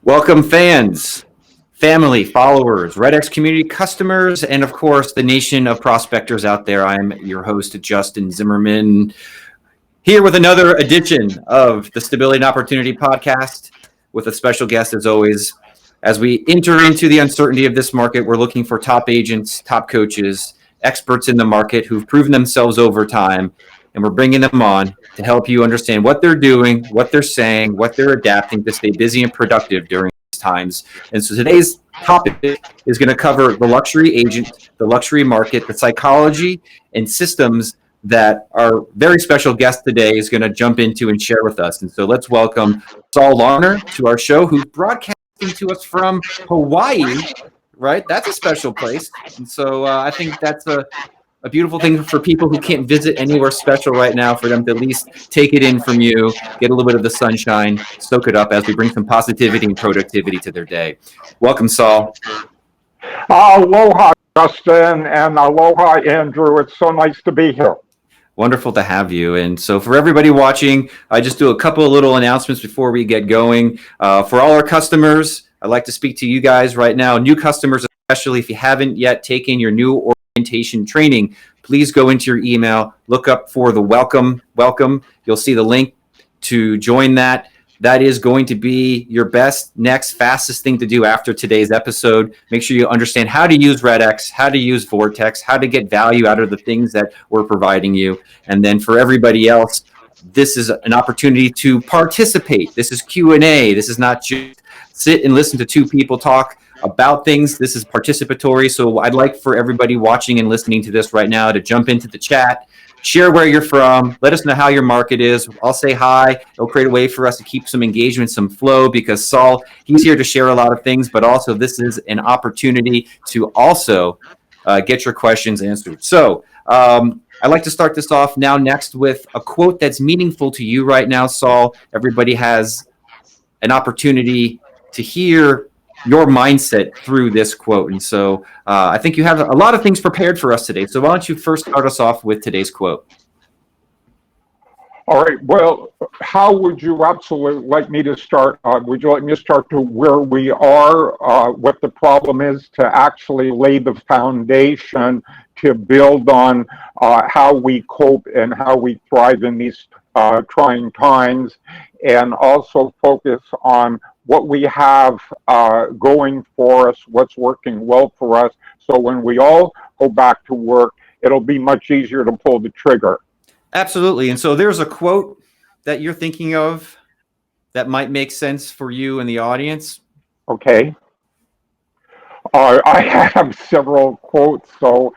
Welcome, fans, family, followers, REDX community customers, and of course, the nation of prospectors out there. I'm your host, Justin Zimmerman, here with another edition of the Stability and Opportunity Podcast with a special guest, as always. As we enter into the uncertainty of this market, we're looking for top agents, top coaches, experts in the market who've proven themselves over time, and we're bringing them on to help you understand what they're doing, what they're saying, what they're adapting to stay busy and productive during these times. And so today's topic is going to cover the luxury agent, the luxury market, the psychology and systems that our very special guest today is going to jump into and share with us. And so let's welcome Saul Larner to our show, who's broadcasting to us from Hawaii, right? That's a special place. And so I think that's a beautiful thing for people who can't visit anywhere special right now, for them to at least take it in from you, get a little bit of the sunshine, soak it up as we bring some positivity and productivity to their day. Welcome, Saul. Aloha, Justin, and aloha, Andrew. It's so nice to be here. Wonderful to have you. And so for everybody watching, I just do a couple of little announcements before we get going. For all our customers, I'd like to speak to you guys right now, new customers, especially if you haven't yet taken your new orientation training, please go into your email, look up for the welcome. You'll see the link to join that. That is going to be your best, next, fastest thing to do after today's episode. Make sure you understand how to use REDX, how to use Vortex, how to get value out of the things that we're providing you. And then for everybody else, this is an opportunity to participate. This is Q&A. This is not just sit and listen to two people talk about things. This is participatory. So I'd like for everybody watching and listening to this right now to jump into the chat, share where you're from, let us know how your market is. I'll say hi. It'll create a way for us to keep some engagement, some flow, because Saul, he's here to share a lot of things, but also this is an opportunity to also get your questions answered. So I'd like to start this off now next with a quote that's meaningful to you right now, Saul. Everybody has an opportunity to hear your mindset through this quote. And so I think you have a lot of things prepared for us today. So why don't you first start us off with today's quote? All right. Well, how would you absolutely like me to start? Would you like me to start to where we are, what the problem is, to actually lay the foundation to build on how we cope and how we thrive in these trying times, and also focus on what we have going for us, what's working well for us, so when we all go back to work, it'll be much easier to pull the trigger. Absolutely. And so there's a quote that you're thinking of that might make sense for you and the audience. Okay. I have several quotes, so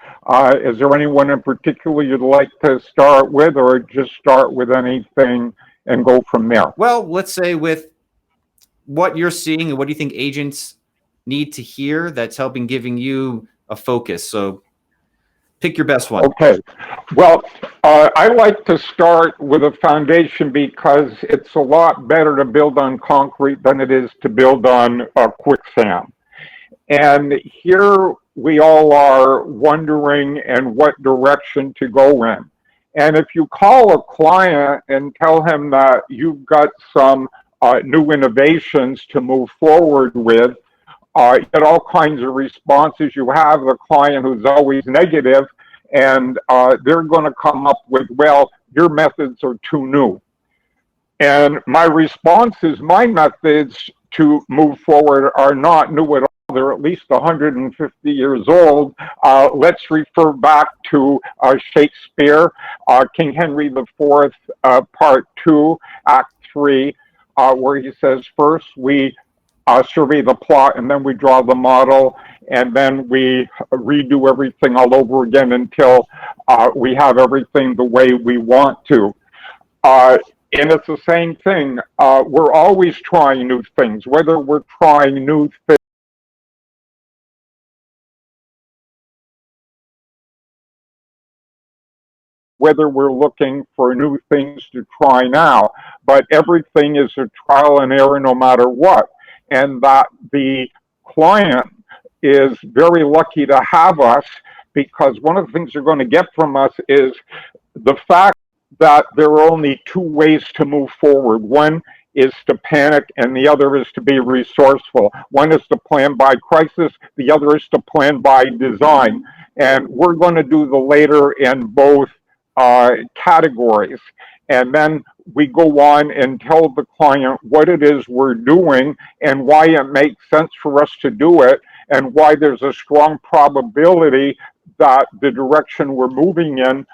is there anyone in particular you'd like to start with, or just start with anything and go from there? Well, let's say with what you're seeing and what do you think agents need to hear that's helping giving you a focus. So pick your best one. Okay. Well, I like to start with a foundation because it's a lot better to build on concrete than it is to build on quicksand. And here we all are wondering in what direction to go in. And if you call a client and tell him that you've got some new innovations to move forward with, you get all kinds of responses. You have the client who's always negative, and they're going to come up with, well, your methods are too new. And my response is, my methods to move forward are not new at all. They're at least 150 years old. Let's refer back to Shakespeare, King Henry IV, Part 2, Act 3, where he says, first we survey the plot, and then we draw the model, and then we redo everything all over again until we have everything the way we want to. And it's the same thing. We're always trying new things, whether we're trying new things, whether we're looking for new things to try now, but everything is a trial and error no matter what. And that the client is very lucky to have us, because one of the things they're going to get from us is the fact that there are only two ways to move forward. One is to panic and the other is to be resourceful. One is to plan by crisis, the other is to plan by design. And we're going to do the later in both categories. And then we go on and tell the client what it is we're doing and why it makes sense for us to do it and why there's a strong probability that the direction we're moving in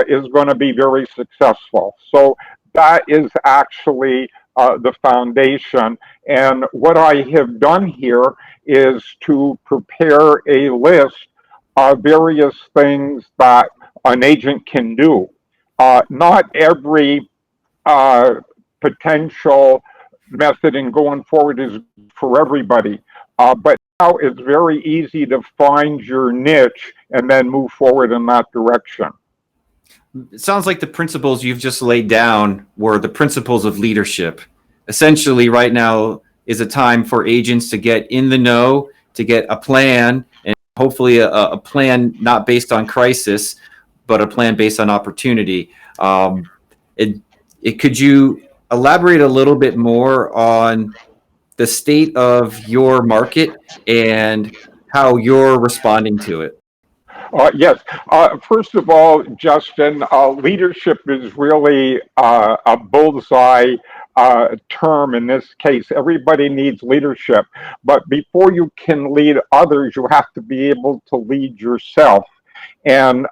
is going to be very successful. So that is actually the foundation. And what I have done here is to prepare a list of various things that an agent can do. Not every potential method in going forward is for everybody, but now it's very easy to find your niche and then move forward in that direction. It sounds like the principles you've just laid down were the principles of leadership. Essentially, right now is a time for agents to get in the know, to get a plan, and hopefully a plan not based on crisis, but a plan based on opportunity. Could you elaborate a little bit more on the state of your market and how you're responding to it? Yes. First of all, Justin, leadership is really a bullseye term in this case. Everybody needs leadership. But before you can lead others, you have to be able to lead yourself. And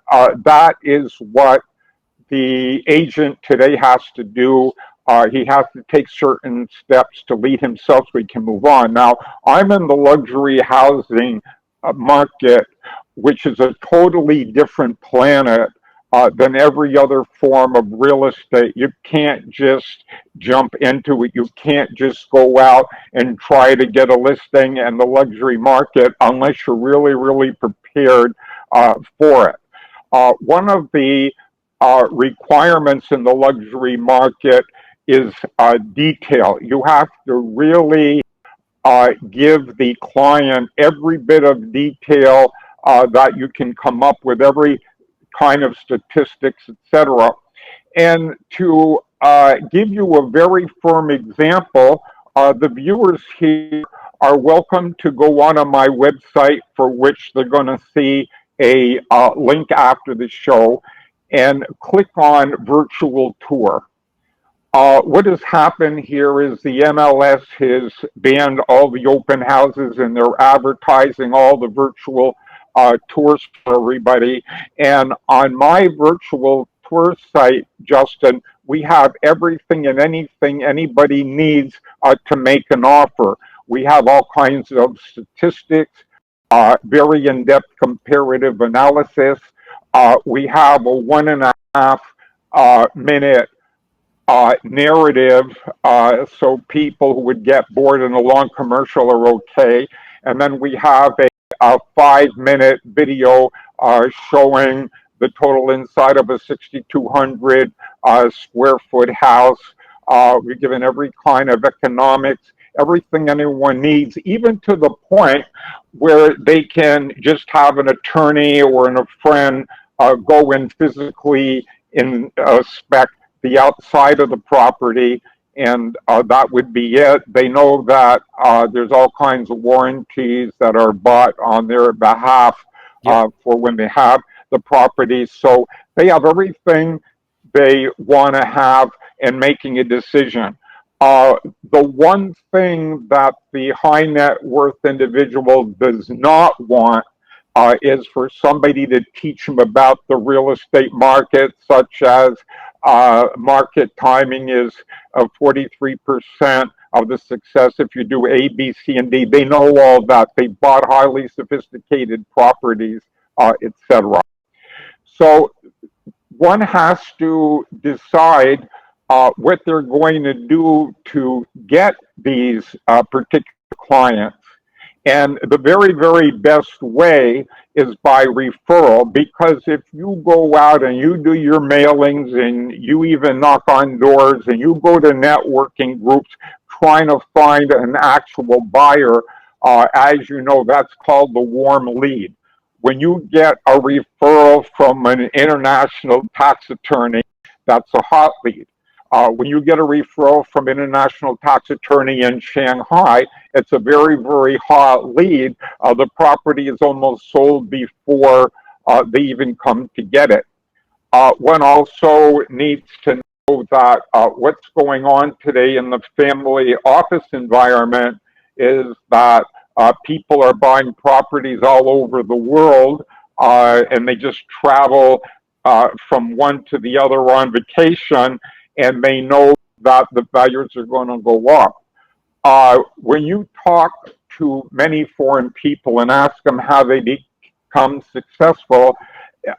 that is what the agent today has to do. He has to take certain steps to lead himself so he can move on. Now, I'm in the luxury housing market, which is a totally different planet than every other form of real estate. You can't just jump into it. You can't just go out and try to get a listing in the luxury market unless you're really, really prepared for it. One of the requirements in the luxury market is detail. You have to really give the client every bit of detail that you can come up with, every kind of statistics, etc. And to give you a very firm example, the viewers here are welcome to go on my website, for which they're going to see a link after the show, and click on virtual tour. What has happened here is the MLS has banned all the open houses and they're advertising all the virtual tours for everybody. And on my virtual tour site, Justin, we have everything and anything anybody needs to make an offer. We have all kinds of statistics, very in-depth comparative analysis. We have a 1.5 minute narrative, so people who would get bored in a long commercial are okay. And then we have a 5-minute video showing the total inside of a 6,200 square foot house. We're given every kind of economics, everything anyone needs, even to the point where they can just have an attorney or a friend go and physically inspect the outside of the property, and that would be it. They know that there's all kinds of warranties that are bought on their behalf for when they have the property. So they have everything they want to have in making a decision. The one thing that the high net worth individual does not want is for somebody to teach them about the real estate market, such as market timing is 43% of the success if you do A, B, C, and D. They know all that. They bought highly sophisticated properties, etc. So one has to decide what they're going to do to get these particular clients. And the very, very best way is by referral, because if you go out and you do your mailings and you even knock on doors and you go to networking groups trying to find an actual buyer, as you know, that's called the warm lead. When you get a referral from an international tax attorney, that's a hot lead. When you get a referral from an international tax attorney in Shanghai, it's a very, very hot lead. The property is almost sold before they even come to get it. One also needs to know that what's going on today in the family office environment is that people are buying properties all over the world, and they just travel from one to the other on vacation, and they know that the values are going to go up. When you talk to many foreign people and ask them how they become successful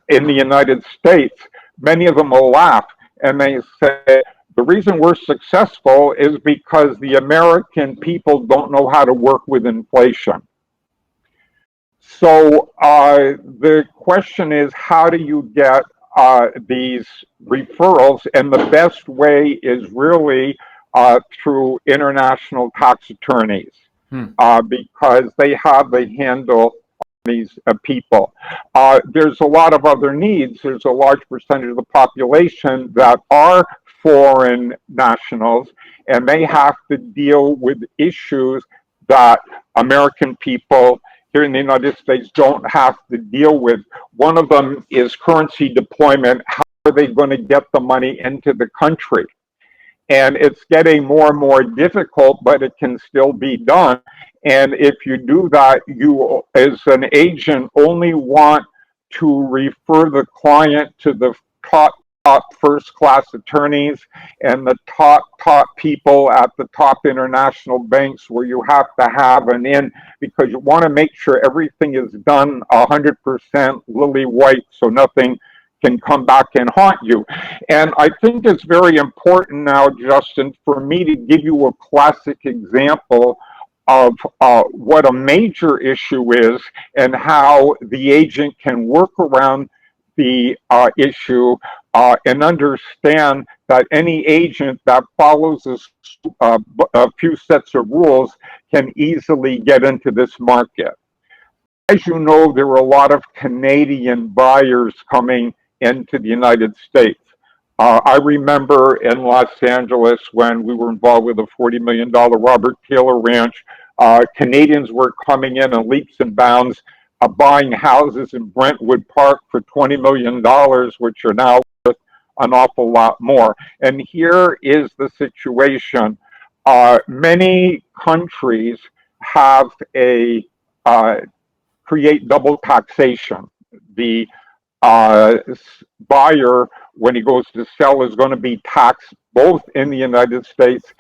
in the United States, many of them will laugh and they say, the reason we're successful is because the American people don't know how to work with inflation. So the question is, how do you get these referrals? And the best way is really through international tax attorneys, because they have the handle these people. There's a lot of other needs. There's a large percentage of the population that are foreign nationals, and they have to deal with issues that American people here in the United States don't have to deal with. One of them is currency deployment. How are they going to get the money into the country? And it's getting more and more difficult, but it can still be done. And if you do that, you, as an agent, only want to refer the client to the top first-class attorneys and the top people at the top international banks where you have to have an in, because you want to make sure everything is done 100% lily white so nothing can come back and haunt you. And I think it's very important now, Justin, for me to give you a classic example of what a major issue is and how the agent can work around the issue and understand that any agent that follows a few sets of rules can easily get into this market. As you know, there were a lot of Canadian buyers coming into the United States. I remember in Los Angeles when we were involved with a $40 million Robert Taylor ranch, Canadians were coming in leaps and bounds, buying houses in Brentwood Park for $20 million, which are now worth an awful lot more. And here is the situation. Many countries have a create double taxation. The buyer, when he goes to sell, is going to be taxed both in the United States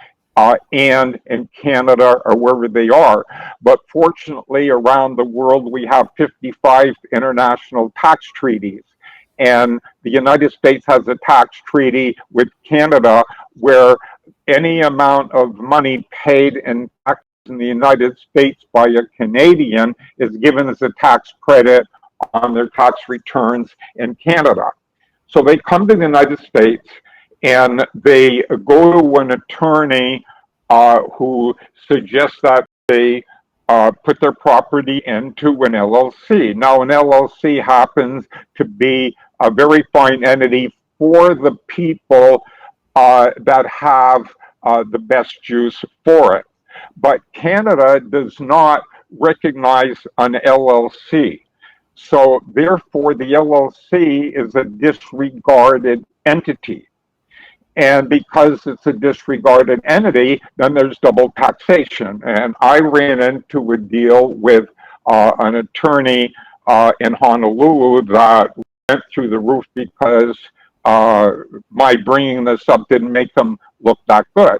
and in Canada or wherever they are. But fortunately, around the world, we have 55 international tax treaties. And the United States has a tax treaty with Canada where any amount of money paid in tax in the United States by a Canadian is given as a tax credit on their tax returns in Canada. So they come to the United States and they go to an attorney who suggests that they put their property into an LLC. Now, an LLC happens to be a very fine entity for the people that have the best use for it. But Canada does not recognize an LLC. So therefore, the LLC is a disregarded entity. And because it's a disregarded entity, then there's double taxation. And I ran into a deal with an attorney in Honolulu that went through the roof because my bringing this up didn't make them look that good.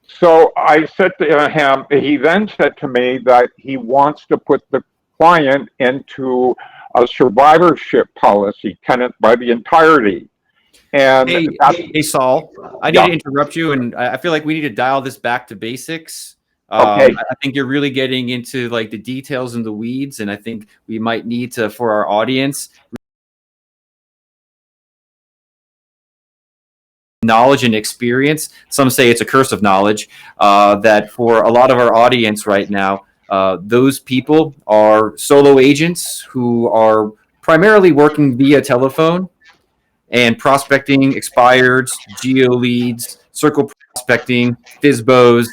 So I said to him, he then said to me that he wants to put the client into a survivorship policy, tenant by the entirety. And hey, Saul, I need to interrupt you, and I feel like we need to dial this back to basics. Okay. I think you're really getting into like the details and the weeds, and I think we might need to, for our audience, knowledge and experience. Some say it's a curse of knowledge. That for a lot of our audience right now, those people are solo agents who are primarily working via telephone. and prospecting, expireds, geo leads, circle prospecting, FISBOs,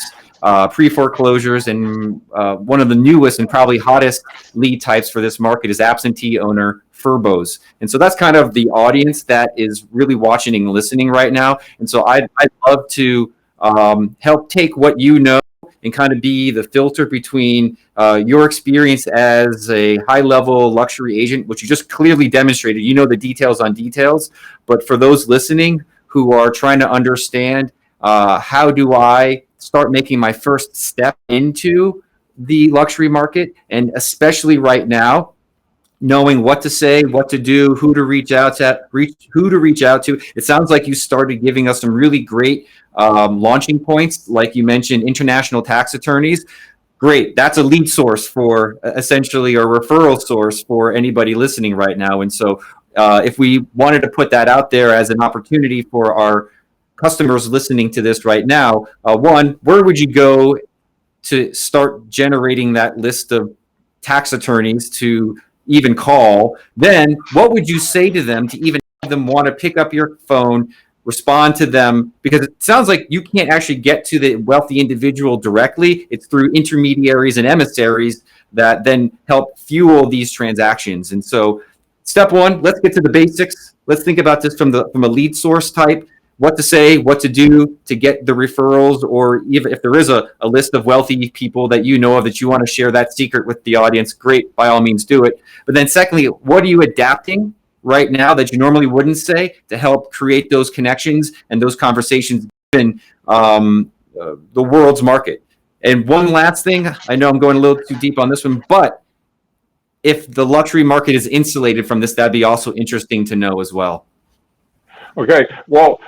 pre-foreclosures, and one of the newest and probably hottest lead types for this market is absentee owner FURBOs. And so that's kind of the audience that is really watching and listening right now. And so I'd love to help take what you know and kind of be the filter between your experience as a high-level luxury agent, which you just clearly demonstrated. You know the details on details, but for those listening who are trying to understand how do I start making my first step into the luxury market, and especially right now, knowing what to say, what to do, who to reach out to. It sounds like you started giving us some really great launching points, like you mentioned, international tax attorneys. Great, that's a lead source for essentially a referral source for anybody listening right now. And so, if we wanted to put that out there as an opportunity for our customers listening to this right now, one, where would you go to start generating that list of tax attorneys to even call? Then what would you say to them to even have them want to pick up your phone, respond to them? Because it sounds like you can't actually get to the wealthy individual directly. It's through intermediaries and emissaries that then help fuel these transactions. And so step one, let's get to the basics. Let's think about this from a lead source type, what to say, what to do to get the referrals, or even if there is a list of wealthy people that you know of that you want to share that secret with the audience, great, by all means do it. But then secondly, what are you adapting right now that you normally wouldn't say to help create those connections and those conversations in the world's market? And one last thing, I know I'm going a little too deep on this one, but if the luxury market is insulated from this, that'd be also interesting to know as well. Okay, well,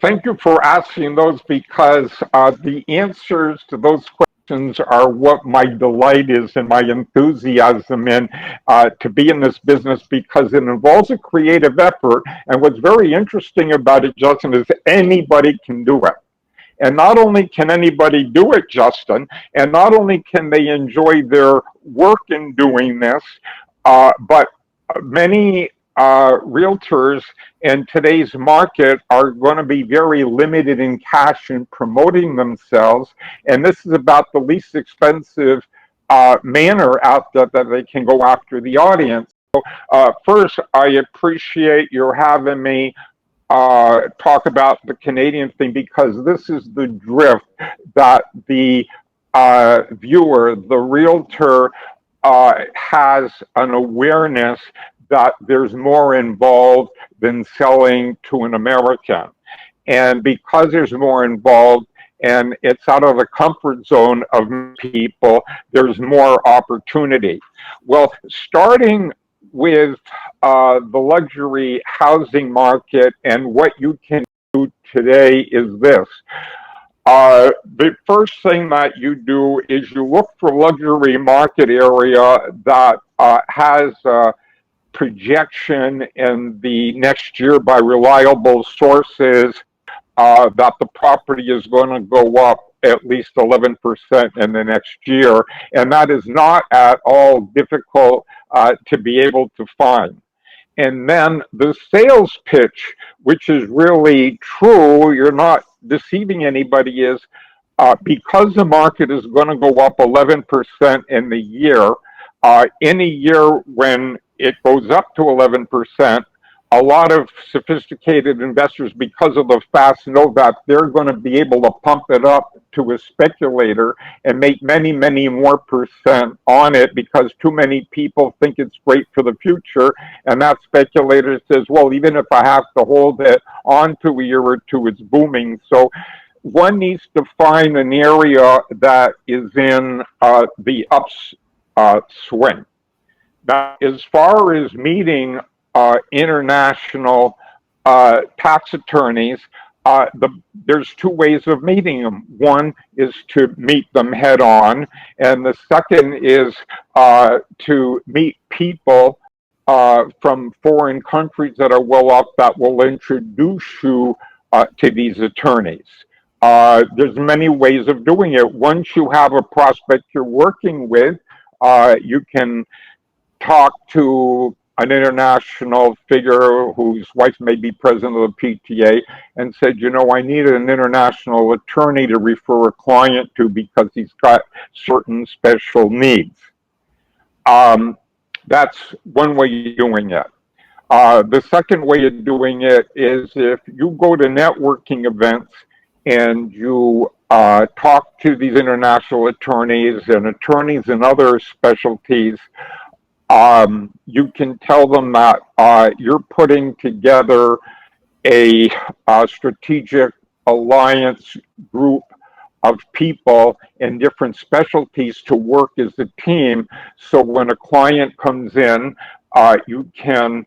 thank you for asking those, because the answers to those questions are what my delight is and my enthusiasm in to be in this business, because it involves a creative effort. And what's very interesting about it, Justin, is anybody can do it. And not only can anybody do it, Justin, and not only can they enjoy their work in doing this, but many realtors in today's market are going to be very limited in cash in promoting themselves. And this is about the least expensive manner out there that they can go after the audience. So, first, I appreciate your having me talk about the Canadian thing, because this is the drift that the viewer, the realtor, has an awareness that there's more involved than selling to an American. And because there's more involved and it's out of the comfort zone of people, there's more opportunity. Well, starting with the luxury housing market and what you can do today is this. The first thing that you do is you look for luxury market area that has projection in the next year by reliable sources that the property is going to go up at least 11% in the next year. And that is not at all difficult to be able to find. And then the sales pitch, which is really true, you're not deceiving anybody, is because the market is going to go up 11% in the year, in a year when it goes up to 11%, a lot of sophisticated investors, because of the fast, know that they're going to be able to pump it up to a speculator and make many, many more percent on it, because too many people think it's great for the future. And that speculator says, well, even if I have to hold it on to a year or two, it's booming. So one needs to find an area that is in the upswing. Now, as far as meeting international tax attorneys, there's two ways of meeting them. One is to meet them head on, and the second is to meet people from foreign countries that are well off that will introduce you to these attorneys. There's many ways of doing it. Once you have a prospect you're working with, you can talk to an international figure whose wife may be president of the PTA and said, you know, I need an international attorney to refer a client to because he's got certain special needs. That's one way of doing it. The second way of doing it is if you go to networking events and you talk to these international attorneys and attorneys in other specialties, you can tell them that you're putting together a strategic alliance group of people in different specialties to work as a team. So when a client comes in, you can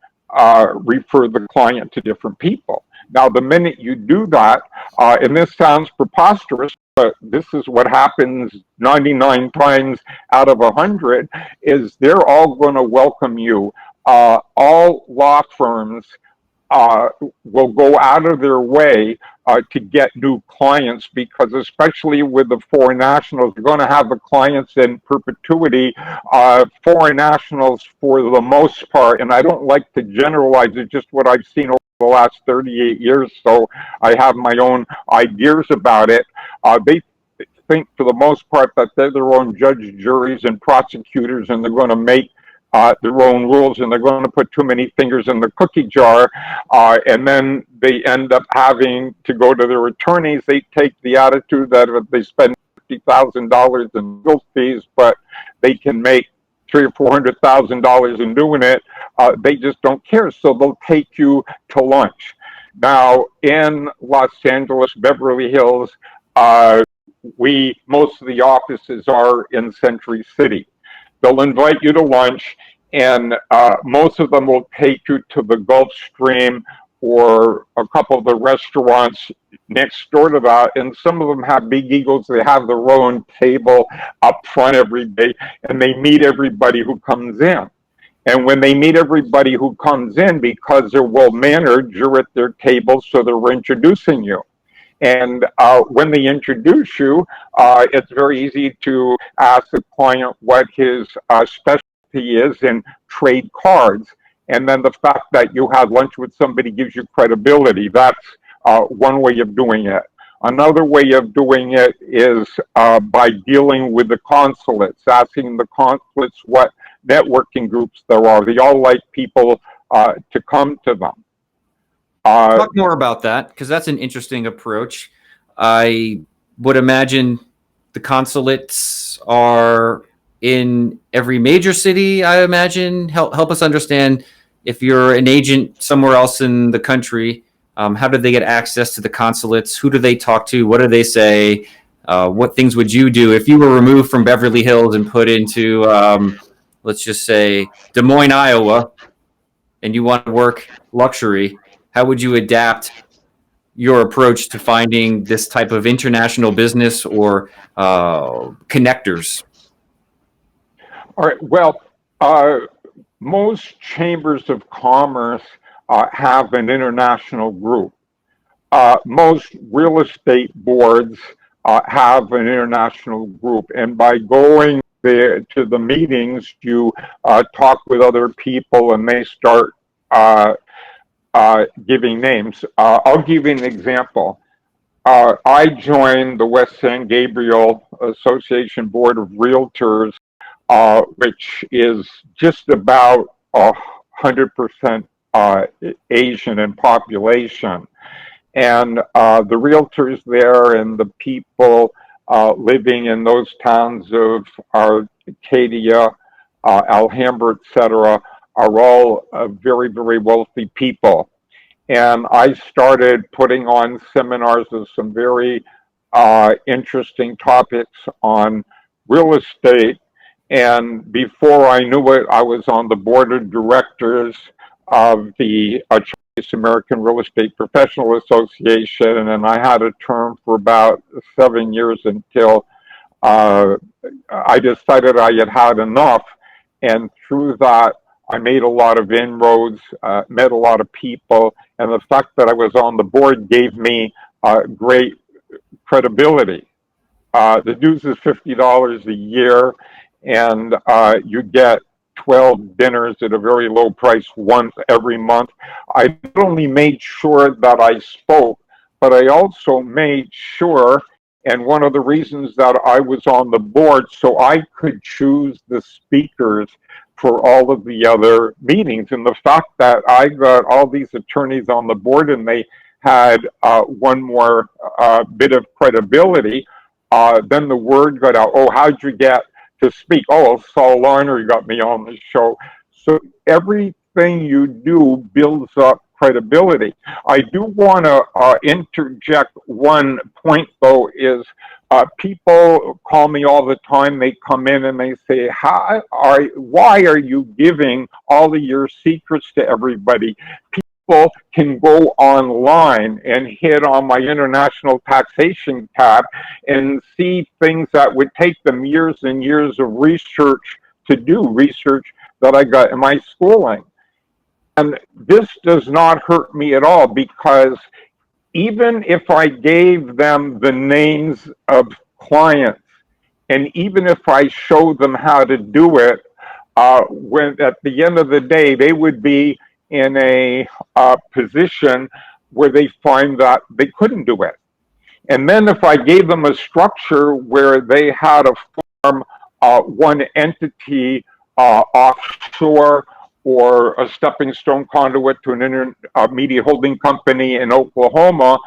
refer the client to different people. Now, the minute you do that, and this sounds preposterous, but this is what happens 99 times out of 100, is they're all going to welcome you. All law firms uh, will go out of their way to get new clients because, especially with the foreign nationals, they're going to have the clients in perpetuity. Foreign nationals, for the most part, and I don't like to generalize, it's just what I've seen over the last 38 years, so I have my own ideas about it. They think, for the most part, that they're their own judges, juries, and prosecutors, and they're going to make their own rules, and they're going to put too many fingers in the cookie jar, and then they end up having to go to their attorneys. They take the attitude that if they spend $50,000 in legal fees, but they can make $300,000 or $400,000 in doing it, they just don't care. So they'll take you to lunch. Now, in Los Angeles, Beverly Hills, most of the offices are in Century City. They'll invite you to lunch, and most of them will take you to the Gulf Stream or a couple of the restaurants next door to that. And some of them have big eagles. They have their own table up front every day, and they meet everybody who comes in. And when they meet everybody who comes in, because they're well mannered, you're at their table, so they're introducing you. And when they introduce you, it's very easy to ask the client what his specialty is and trade cards. And then the fact that you had lunch with somebody gives you credibility. That's one way of doing it. Another way of doing it is by dealing with the consulates, asking the consulates what networking groups there are. They all like people to come to them. Talk more about that, because that's an interesting approach. I would imagine the consulates are in every major city, I imagine. Help us understand, if you're an agent somewhere else in the country, how do they get access to the consulates? Who do they talk to? What do they say? What things would you do if you were removed from Beverly Hills and put into, let's just say, Des Moines, Iowa, and you want to work luxury? How would you adapt your approach to finding this type of international business or connectors? All right. Well, most chambers of commerce have an international group. Most real estate boards have an international group, and by going there to the meetings, you talk with other people, and they start giving names. I'll give you an example. I joined the West San Gabriel Association Board of Realtors, which is just about 100% Asian in population. And the realtors there and the people living in those towns of Arcadia, Alhambra, etc., are all very, very wealthy people. And I started putting on seminars of some very interesting topics on real estate. And before I knew it, I was on the board of directors of the Chinese American Real Estate Professional Association. And then I had a term for about 7 years until I decided I had had enough. And through that, I made a lot of inroads, met a lot of people, and the fact that I was on the board gave me great credibility. The dues is $50 a year, and you get 12 dinners at a very low price once every month. I not only made sure that I spoke, but I also made sure, and one of the reasons that I was on the board, so I could choose the speakers for all of the other meetings. And the fact that I got all these attorneys on the board and they had one more bit of credibility, then the word got out, oh, how'd you get to speak? Oh, Saul Larner got me on the show. So everything you do builds up credibility. I do want to interject one point, though, is people call me all the time. They come in and they say, why are you giving all of your secrets to everybody? People can go online and hit on my international taxation tab and see things that would take them years and years of research to do, research that I got in my schooling. And this does not hurt me at all, because even if I gave them the names of clients, and even if I showed them how to do it, when at the end of the day, they would be in a position where they find that they couldn't do it. And then if I gave them a structure where they had to form one entity offshore, or a stepping stone conduit to an intermediate holding company in Oklahoma,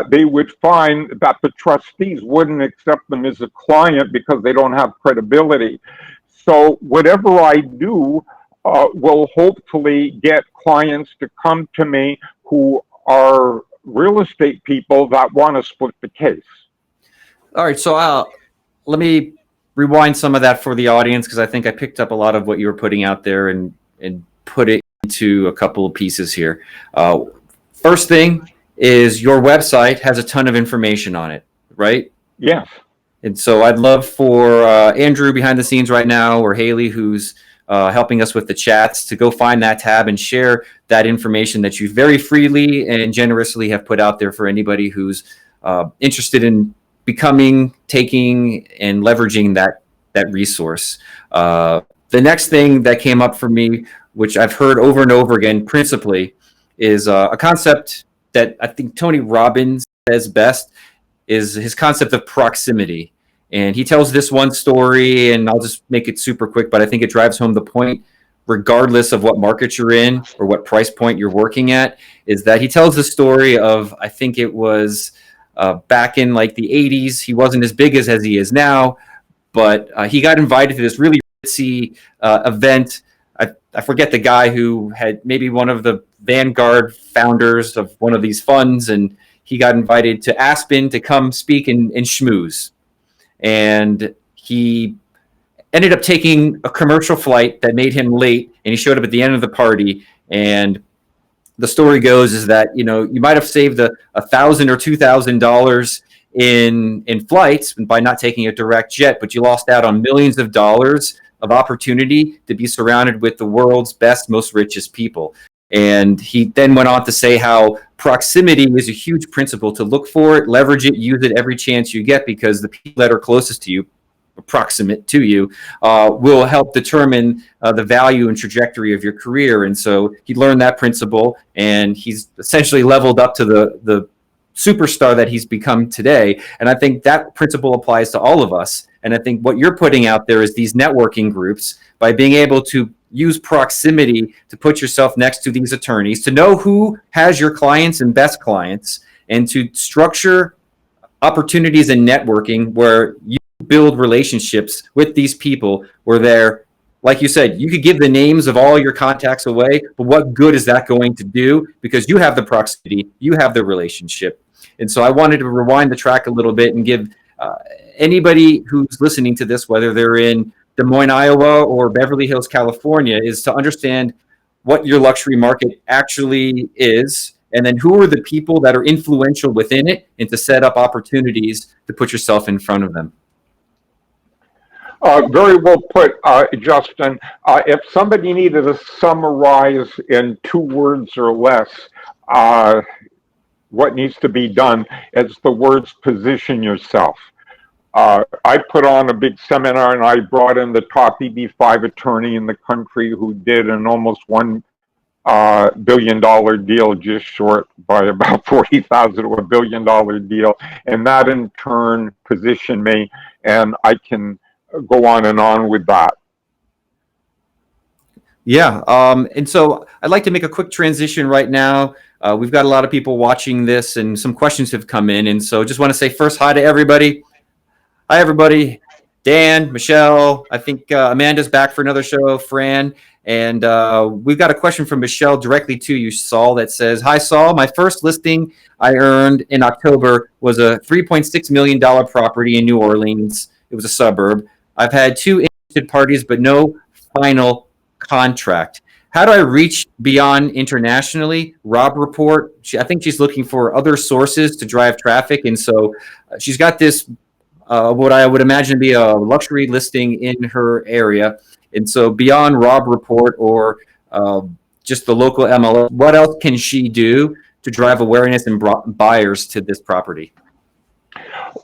they would find that the trustees wouldn't accept them as a client because they don't have credibility. So whatever I do will hopefully get clients to come to me who are real estate people that want to split the case. All right, so let me rewind some of that for the audience, because I think I picked up a lot of what you were putting out there and put it into a couple of pieces here. First thing is, your website has a ton of information on it, right? Yes. And so I'd love for Andrew behind the scenes right now, or Haley, who's helping us with the chats, to go find that tab and share that information that you very freely and generously have put out there for anybody who's interested in becoming, taking, and leveraging that resource. The next thing that came up for me, which I've heard over and over again, principally, is a concept that I think Tony Robbins says best, is his concept of proximity. And he tells this one story, and I'll just make it super quick, but I think it drives home the point, regardless of what market you're in or what price point you're working at, is that he tells the story of, I think it was back in like the 80s. He wasn't as big as he is now, but he got invited to this really ritzy event. I forget the guy who had maybe one of the Vanguard founders of one of these funds, and he got invited to Aspen to come speak and schmooze. And he ended up taking a commercial flight that made him late, and he showed up at the end of the party. And the story goes is that, you might have saved $1,000 or $2,000 in flights by not taking a direct jet, but you lost out on millions of dollars of opportunity to be surrounded with the world's best, most richest people. And he then went on to say how proximity is a huge principle to look for it, leverage it, use it every chance you get, because the people that are closest to you, proximate to you, will help determine the value and trajectory of your career. And so he learned that principle, and he's essentially leveled up to the superstar that he's become today. And I think that principle applies to all of us. And I think what you're putting out there is these networking groups, by being able to use proximity to put yourself next to these attorneys, to know who has your clients and best clients, and to structure opportunities and networking where you build relationships with these people where they're, like you said, you could give the names of all your contacts away, but what good is that going to do? Because you have the proximity, you have the relationship. And so I wanted to rewind the track a little bit and give anybody who's listening to this, whether they're in Des Moines, Iowa, or Beverly Hills, California, is to understand what your luxury market actually is, and then who are the people that are influential within it, and to set up opportunities to put yourself in front of them. Very well put, Justin. If somebody needed to summarize in 2 words or less what needs to be done, it's the words position yourself. I put on a big seminar and I brought in the top EB5 attorney in the country who did an almost $1 billion deal, just short by about 40,000 of $1 billion deal. And that in turn positioned me, and I can go on with that. Yeah, and so I'd like to make a quick transition right now. We've got a lot of people watching this, and some questions have come in. And so just want to say first hi to everybody. Hi, everybody. Dan, Michelle, I think Amanda's back for another show, Fran. And we've got a question from Michelle directly to you, Saul, that says, "Hi, Saul. My first listing I earned in October was a $3.6 million property in New Orleans. It was a suburb. I've had 2 interested parties, but no final contract. How do I reach beyond internationally? Rob report. I think she's looking for other sources to drive traffic. And so she's got this what I would imagine to be a luxury listing in her area. And so beyond Rob report or just the local MLS, what else can she do to drive awareness and buyers to this property?"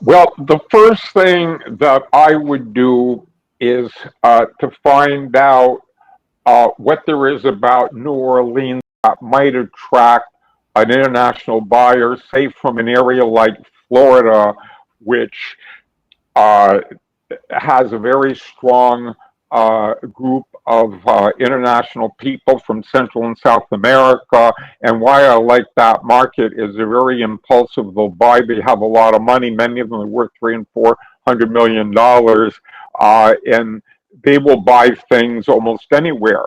Well, the first thing that I would do is to find out what there is about New Orleans that might attract an international buyer, say from an area like Florida, which has a very strong group of international people from Central and South America. And why I like that market is they're very impulsive. They'll buy. They have a lot of money. Many of them are worth $300 and $400 million, and they will buy things almost anywhere.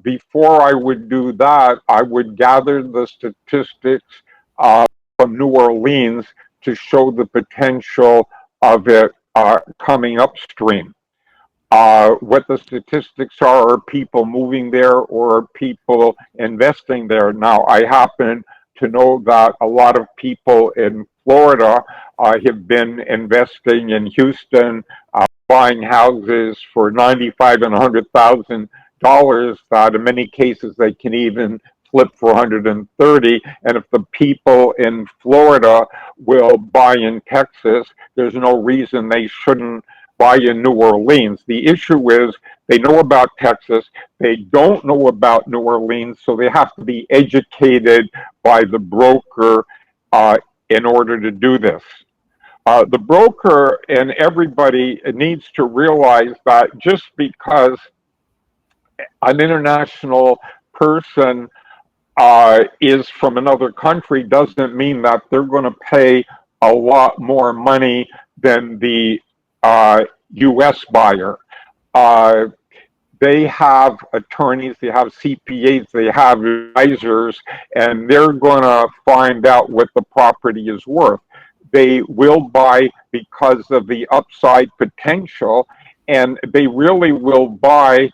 Before I would do that, I would gather the statistics from New Orleans to show the potential of it coming upstream. What the statistics are people moving there or people investing there. Now, I happen to know that a lot of people in Florida have been investing in Houston, buying houses for $95,000 and $100,000 that in many cases they can even flip for 130. And if the people in Florida will buy in Texas, there's no reason they shouldn't buy in New Orleans. The issue is they know about Texas, they don't know about New Orleans, so they have to be educated by the broker in order to do this. The broker and everybody needs to realize that just because an international person is from another country doesn't mean that they're going to pay a lot more money than the U.S. buyer. They have attorneys, they have CPAs, they have advisors, and they're going to find out what the property is worth. They will buy because of the upside potential, and they really will buy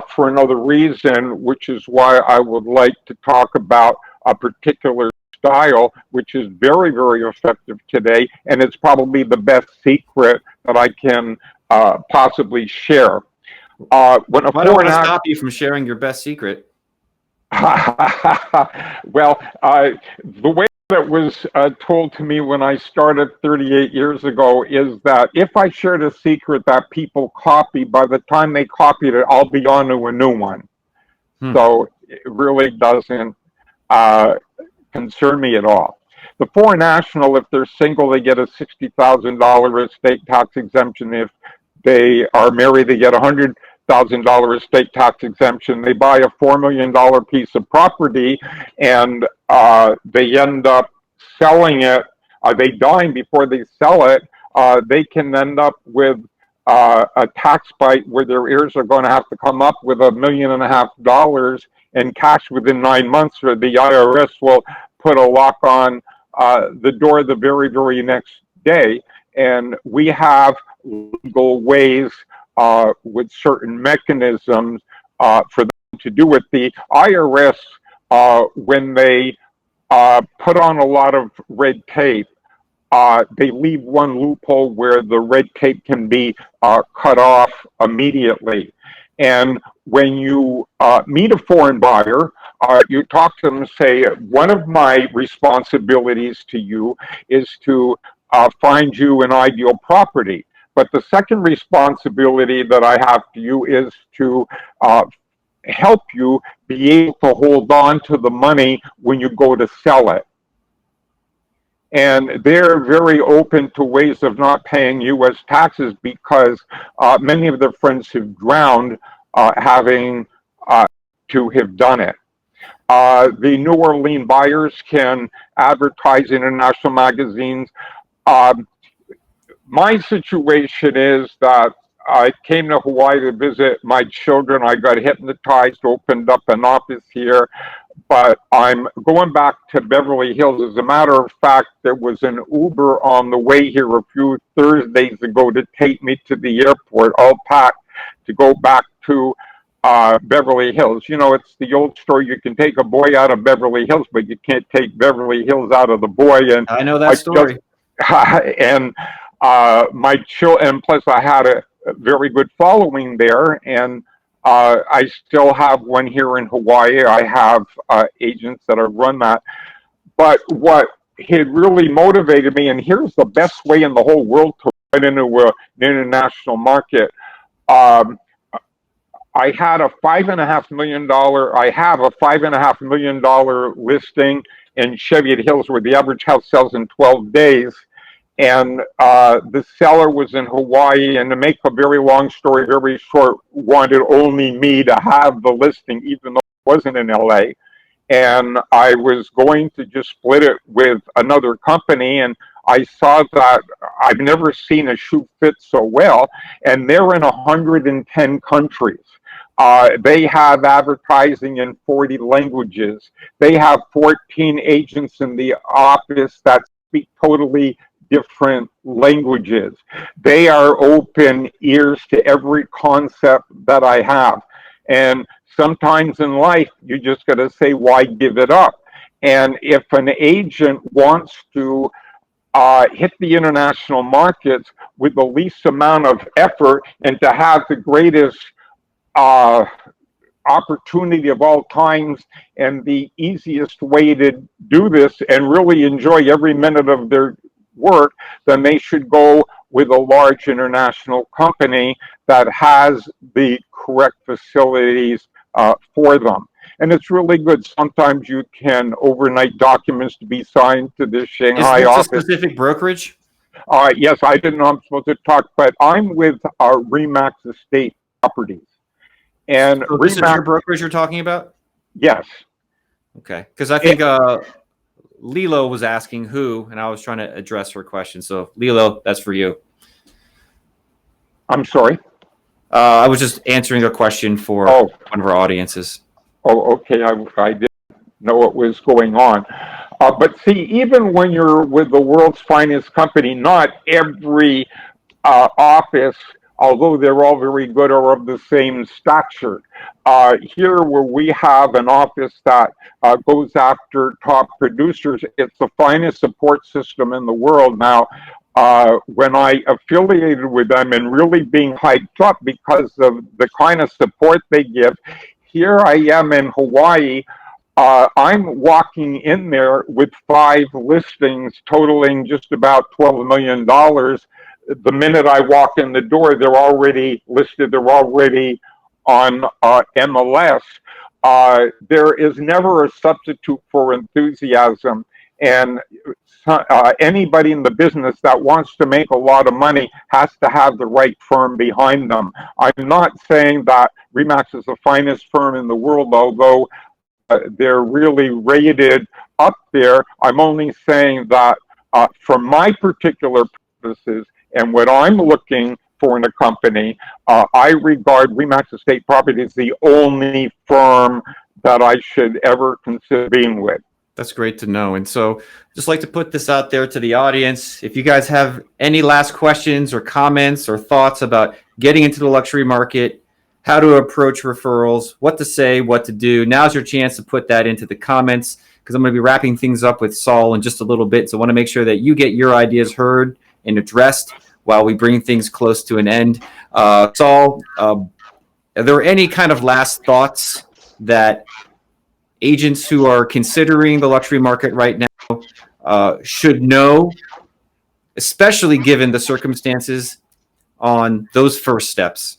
for another reason, which is why I would like to talk about a particular style, which is very, very effective today, and it's probably the best secret that I can possibly share. When I don't want to stop you from sharing your best secret. Well, the way that was told to me when I started 38 years ago is that if I shared a secret that people copy, by the time they copied it, I'll be on to a new one. So it really doesn't concern me at all. The foreign national, if they're single, they get a $60,000 estate tax exemption. If they are married, they get $100,000 estate tax exemption. They buy a $4 million piece of property and they end up selling it. They die before they sell it. They can end up with a tax bite where their heirs are going to have to come up with $1.5 million in cash within 9 months, or the IRS will put a lock on the door the very, very next day. And we have legal ways with certain mechanisms for them to do it. The IRS, when they put on a lot of red tape, they leave one loophole where the red tape can be cut off immediately. And when you meet a foreign buyer, you talk to them and say, one of my responsibilities to you is to find you an ideal property. But the second responsibility that I have to you is to help you be able to hold on to the money when you go to sell it. And they're very open to ways of not paying U.S. taxes because many of their friends have drowned having to have done it. The New Orleans buyers can advertise in international magazines. My situation is that I came to Hawaii to visit my children. I got hypnotized, opened up an office here, but I'm going back to Beverly Hills. As a matter of fact, there was an Uber on the way here a few Thursdays ago to take me to the airport, all packed, to go back to Beverly Hills. You know, it's the old story. You can take a boy out of Beverly Hills, but you can't take Beverly Hills out of the boy. And I know that story. and and plus I had a very good following there, and I still have one here in Hawaii. I have agents that have run that. But what had really motivated me, and here's the best way in the whole world to get into an international market. I had a $5.5 million. I have a $5.5 million listing in Cheviot Hills, where the average house sells in 12 days. And the seller was in Hawaii, and to make a very long story very short, wanted only me to have the listing, even though it wasn't in LA. And I was going to just split it with another company, and I saw that I've never seen a shoe fit so well, and they're in 110 countries. They have advertising in 40 languages. They have 14 agents in the office that speak totally different languages. They are open ears to every concept that I have. And sometimes in life, you just got to say, why give it up? And if an agent wants to hit the international markets with the least amount of effort and to have the greatest opportunity of all times and the easiest way to do this and really enjoy every minute of their work, then they should go with a large international company that has the correct facilities for them. And it's really good. Sometimes you can overnight documents to be signed to the Shanghai office. Is this a specific brokerage? Yes, I didn't know I'm supposed to talk, but I'm with REMAX Estate Properties. And so this is your brokerage you're talking about? Yes. Okay, because I think Lilo was asking who, and I was trying to address her question. So Lilo, that's for you. I'm sorry? I was just answering a question for one of our audiences. Oh, okay. I didn't know what was going on. But see, even when you're with the world's finest company, not every office, although they're all very good, are of the same stature. Here, where we have an office that goes after top producers, it's the finest support system in the world. Now, when I affiliated with them and really being hyped up because of the kind of support they give, here I am in Hawaii. I'm walking in there with 5 listings totaling just about $12 million. The minute I walk in the door, they're already listed. They're already on MLS. There is never a substitute for enthusiasm. And anybody in the business that wants to make a lot of money has to have the right firm behind them. I'm not saying that REMAX is the finest firm in the world, although they're really rated up there. I'm only saying that for my particular purposes and what I'm looking for in a company, I regard REMAX Estate Property as the only firm that I should ever consider being with. That's great to know. And so just like to put this out there to the audience. If you guys have any last questions or comments or thoughts about getting into the luxury market, how to approach referrals, what to say, what to do, now's your chance to put that into the comments, because I'm going to be wrapping things up with Saul in just a little bit. So I want to make sure that you get your ideas heard and addressed while we bring things close to an end. Saul, are there any kind of last thoughts that agents who are considering the luxury market right now should know, especially given the circumstances on those first steps?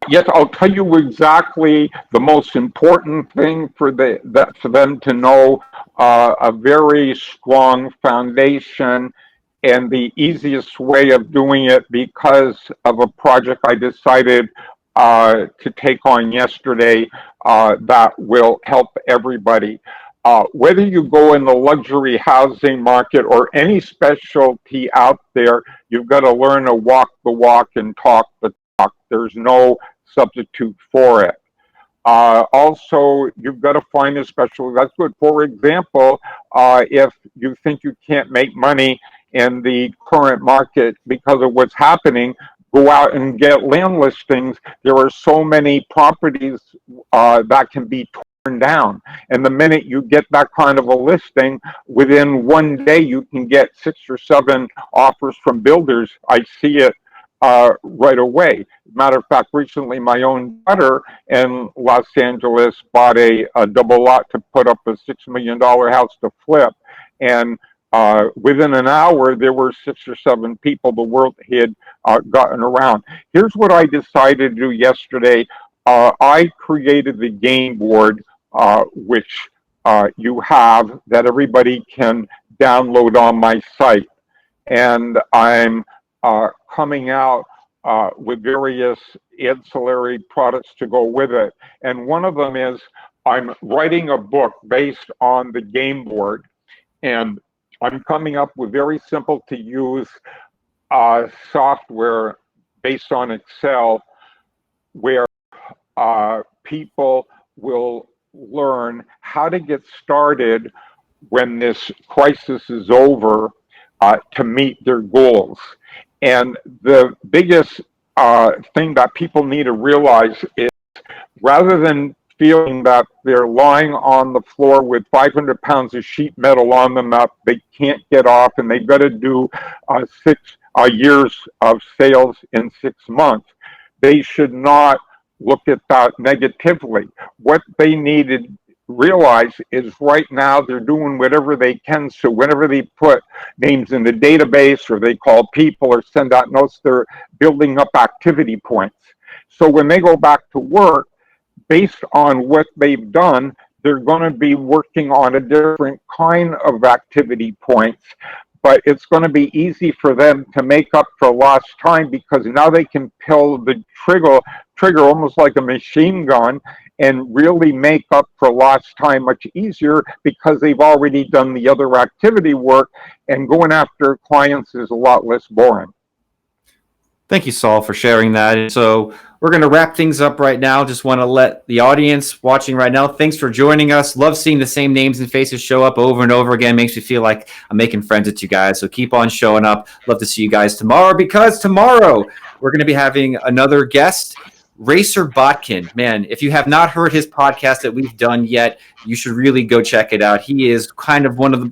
Yes, I'll tell you exactly the most important thing for them to know. A very strong foundation, and the easiest way of doing it, because of a project I decided to take on yesterday, that will help everybody. Whether you go in the luxury housing market or any specialty out there, you've got to learn to walk the walk and talk the talk. There's no substitute for it. Also, you've got to find a specialty that's good. For example, if you think you can't make money in the current market because of what's happening, go out and get land listings. There are so many properties that can be torn down. And the minute you get that kind of a listing, within one day you can get 6 or 7 offers from builders. I see it right away. Matter of fact, recently my own daughter in Los Angeles bought a double lot to put up a $6 million house to flip. And within an hour, there were 6 or 7 people the world had gotten around. Here's what I decided to do yesterday. I created the game board, which you have, that everybody can download on my site. And I'm coming out with various ancillary products to go with it. And one of them is I'm writing a book based on the game board. And I'm coming up with very simple to use software based on Excel, where people will learn how to get started when this crisis is over to meet their goals. And the biggest thing that people need to realize is, rather than feeling that they're lying on the floor with 500 pounds of sheet metal on them that they can't get off, and they've got to do 6 years of sales in 6 months, they should not look at that negatively. What they need to realize is right now they're doing whatever they can. So whenever they put names in the database, or they call people or send out notes, they're building up activity points. So when they go back to work, based on what they've done, they're going to be working on a different kind of activity points. But it's going to be easy for them to make up for lost time, because now they can pull the trigger almost like a machine gun and really make up for lost time much easier, because they've already done the other activity work, and going after clients is a lot less boring. Thank you, Saul, for sharing that. And so we're going to wrap things up right now. Just want to let the audience watching right now, thanks for joining us. Love seeing the same names and faces show up over and over again. Makes me feel like I'm making friends with you guys. So keep on showing up. Love to see you guys tomorrow, because tomorrow we're going to be having another guest, Racer Botkin. Man, if you have not heard his podcast that we've done yet, you should really go check it out. He is one of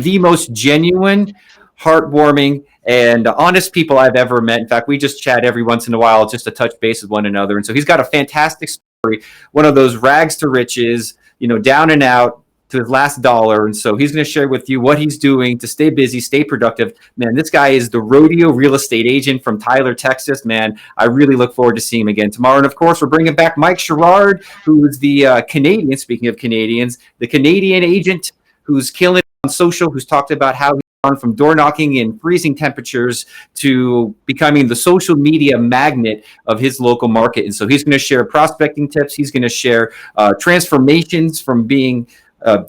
the most genuine, heartwarming, and honest people I've ever met. In fact, we just chat every once in a while just to touch base with one another. And so he's got a fantastic story, one of those rags to riches, down and out to his last dollar. And so he's going to share with you what he's doing to stay busy, stay productive. Man, this guy is the rodeo real estate agent from Tyler, Texas. Man, I really look forward to seeing him again tomorrow. And of course, we're bringing back Mike Sherrard, who is the Canadian, speaking of Canadians, the Canadian agent who's killing it on social, who's talked about how he's gone from door knocking in freezing temperatures to becoming the social media magnet of his local market. And so he's going to share prospecting tips. He's going to share transformations from being a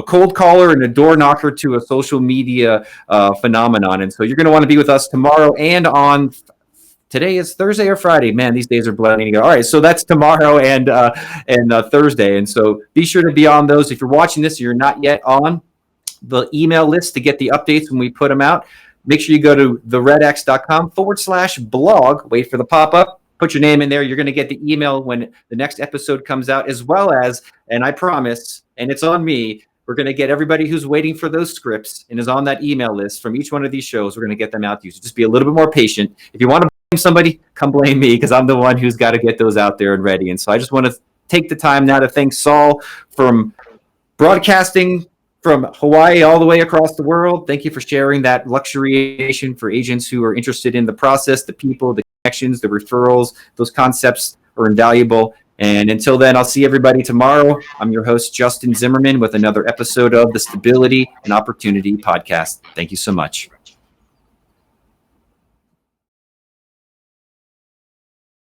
cold caller and a door knocker to a social media phenomenon. And so you're going to want to be with us tomorrow and on today is Thursday or Friday. Man, these days are blending together. All right, so that's tomorrow and Thursday. And so be sure to be on those. If you're watching this, you're not yet on the email list to get the updates when we put them out. Make sure you go to theredx.com/blog. Wait for the pop-up. Put your name in there. You're going to get the email when the next episode comes out, as well as, and I promise, and it's on me, we're going to get everybody who's waiting for those scripts and is on that email list from each one of these shows. We're going to get them out to you. So just be a little bit more patient. If you want to blame somebody, come blame me, because I'm the one who's got to get those out there and ready. And so I just want to take the time now to thank Saul from broadcasting from Hawaii all the way across the world. Thank you for sharing that luxury nation for agents who are interested in the process, the people, the connections, the referrals. Those concepts are invaluable. And until then, I'll see everybody tomorrow. I'm your host, Justin Zimmerman, with another episode of the Stability and Opportunity Podcast. Thank you so much.